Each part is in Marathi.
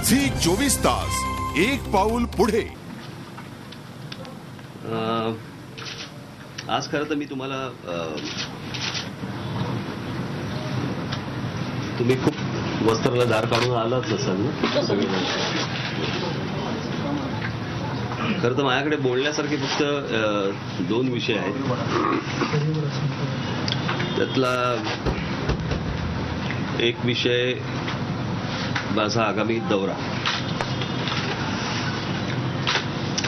झी 24 तास एक पाऊल पुढे. आज खरं तर मी तुम्हाला तुम्ही खूप वस्त्राला धार काढून आलाच नसाल ना सगळे. खरं तर माझ्याकडे बोलण्यासारखे फक्त 2 विषय आहेत. त्यातला एक विषय माझा आगामी दौरा.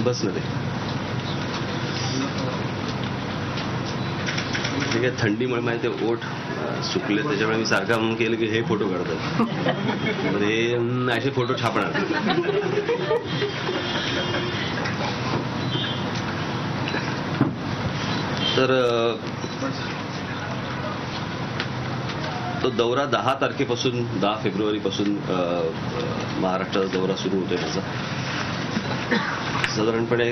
बस ना ते ठीक आहे. थंडीमुळे माझे ते ओठ सुकले, त्याच्यामुळे मी सारखा म्हणून केलं की हे फोटो काढतात, हे असे फोटो छापणार. तर तो दौरा 10 तारखेपासून 10 फेब्रुवारीपासून महाराष्ट्राचा दौरा सुरू होतोय माझा. साधारणपणे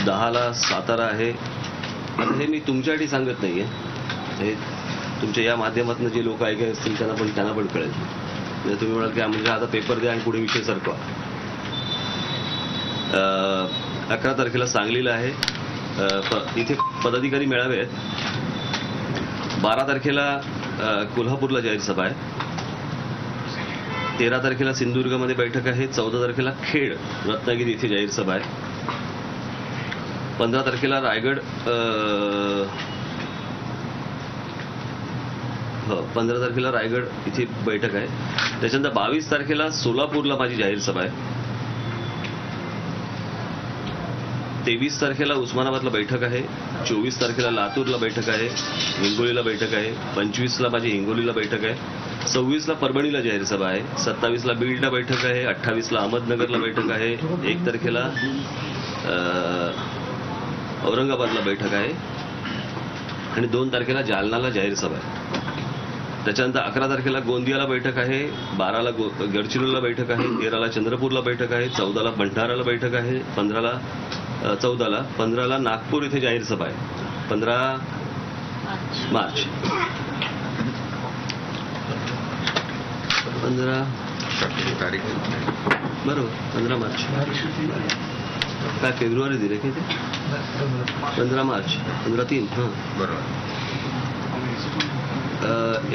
10ला सातारा आहे. हे मी तुमच्यासाठी सांगत नाहीये, हे तुमच्या या माध्यमातून जे लोक ऐकत असतील त्यांना पण कळेल. तुम्ही म्हणाल की म्हणजे आता पेपर द्या आणि पुढे विषय सरकवा. 11 तारखेला सांगलीला आहे, इथे पदाधिकारी मेळावे आहेत. 12 तारखेला कोल्हापूरला जाहीर सभा आहे. 13 तारखेला सिंधुदुर्गमध्ये बैठक आहे. 14 तारखेला खेड रत्नागिरी इथे जाहीर सभा आहे. 15 तारखेला रायगड 15 तारखेला रायगड इथे बैठक आहे. त्याच्यानंतर 22 तारखेला सोलापूरला माझी जाहीर सभा आहे. 23 तारखेला उस्मानाबादला बैठक आहे. 24 तारखेला लातूरला बैठक आहे. हिंगोलीला बैठक आहे. 25ला माझी हिंगोलीला बैठक आहे. 26ला परभणीला जाहीर सभा आहे. 27ला बीडला बैठक आहे. 28ला अहमदनगरला बैठक आहे. 1 तारखेला औरंगाबादला बैठक आहे आणि 2 तारखेला जालनाला जाहीर सभा आहे. त्याच्यानंतर 11 तारखेला गोंदियाला बैठक आहे. 12ला गडचिरोलीला बैठक आहे. 13ला चंद्रपूरला बैठक आहे. 14ला भंडाराला बैठक आहे. 15ला नागपूर इथे जाहीर सभा आहे. 15 मार्च 15 तारीख बरोबर. 15 मार्च काय फेब्रुवारी दिले की ते 15 मार्च 15/3 बरोबर.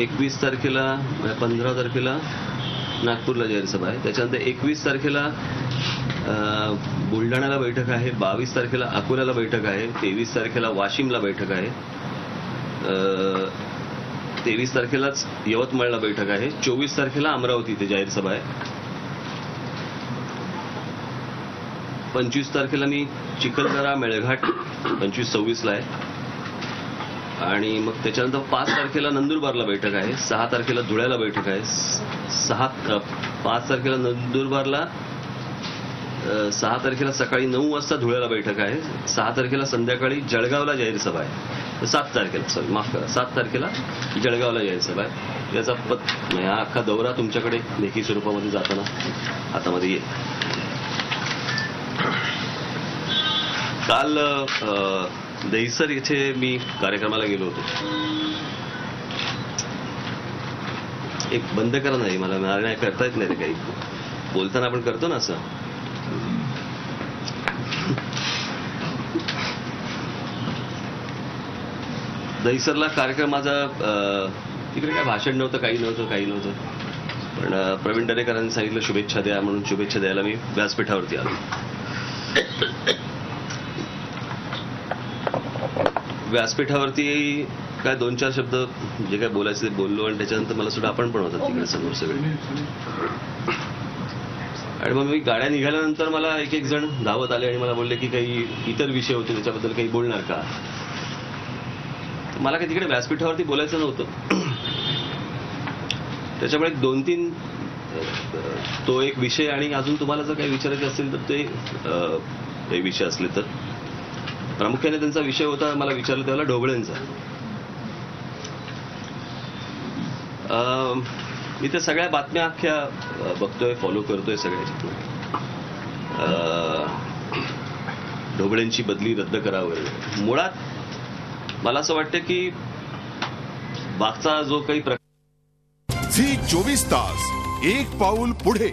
21 तारखेला 15 तारखेला नागपूरला जाहीर सभा आहे. त्याच्यानंतर 21 तारखेला बुलढाण्याला बैठक आहे. 22 तारखेला अकोल्याला बैठक आहे. 23 तारखेला वाशिमला बैठक आहे. 23 तारखेलाच यवतमाळला बैठक आहे. 24 तारखेला अमरावती इथे जाहीर सभा आहे. 25 तारखेला मी चिखलदरा मेळघाट 25-26ला आहे. आणि मग त्याच्यानंतर 5 तारखेला नंदुरबारला बैठक आहे. 6 तारखेला धुळ्याला बैठक आहे. 5 तारखेला नंदुरबारला 6 तारखेला सकाळी 9 वाजता धुळ्याला बैठक आहे. 6 तारखेला संध्याकाळी जळगावला जाहीर सभा आहे. 7 तारखेला माफ करा 7 तारखेला जळगावला जाहीर सभा आहे. याचा हा अख्खा दौरा तुमच्याकडे लेखी स्वरूपामध्ये जाताना हातामध्ये येईल. काल दहिसर इथे मी कार्यक्रमाला गेलो होतो. एक बंद करा नाही मला नाही करता येत नाही रे काही. बोलताना आपण करतो ना असं. दहिसरला कार्यक्रम माझा तिकडे काय भाषण नव्हतं, काही नव्हतं. पण प्रवीण दरेकरांनी सांगितलं शुभेच्छा द्या म्हणून शुभेच्छा द्यायला मी व्यासपीठावरती आलो. व्यासपीठावरती काय 2-4 शब्द जे काय बोलायचे ते बोललो आणि त्याच्यानंतर मला सुद्धा आपण पण होतात तिकडे समोर सगळे. आणि मग मी गाड्या निघाल्यानंतर मला एक जण धावत आले आणि मला बोलले की काही इतर विषय होते त्याच्याबद्दल काही बोलणार का. मला काही तिकडे व्यासपीठावरती बोलायचं नव्हतं. त्याच्यामुळे 2-3 तो एक विषय आणि अजून तुम्हाला जर काही विचारायचे असेल तर ते विषय असले तर प्रामुख्याने त्यांचा विषय होता मला विचारलं त्याला ढोबळेंचा. मी त्या सगळ्या बातम्या अख्ख्या बघतोय, फॉलो करतोय सगळ्याच्या. ढोबळेंची बदली रद्द करा वगैरे. मुळात मला असं वाटतं की मागचा जो काही झी 24 तास एक पाऊल पुढे.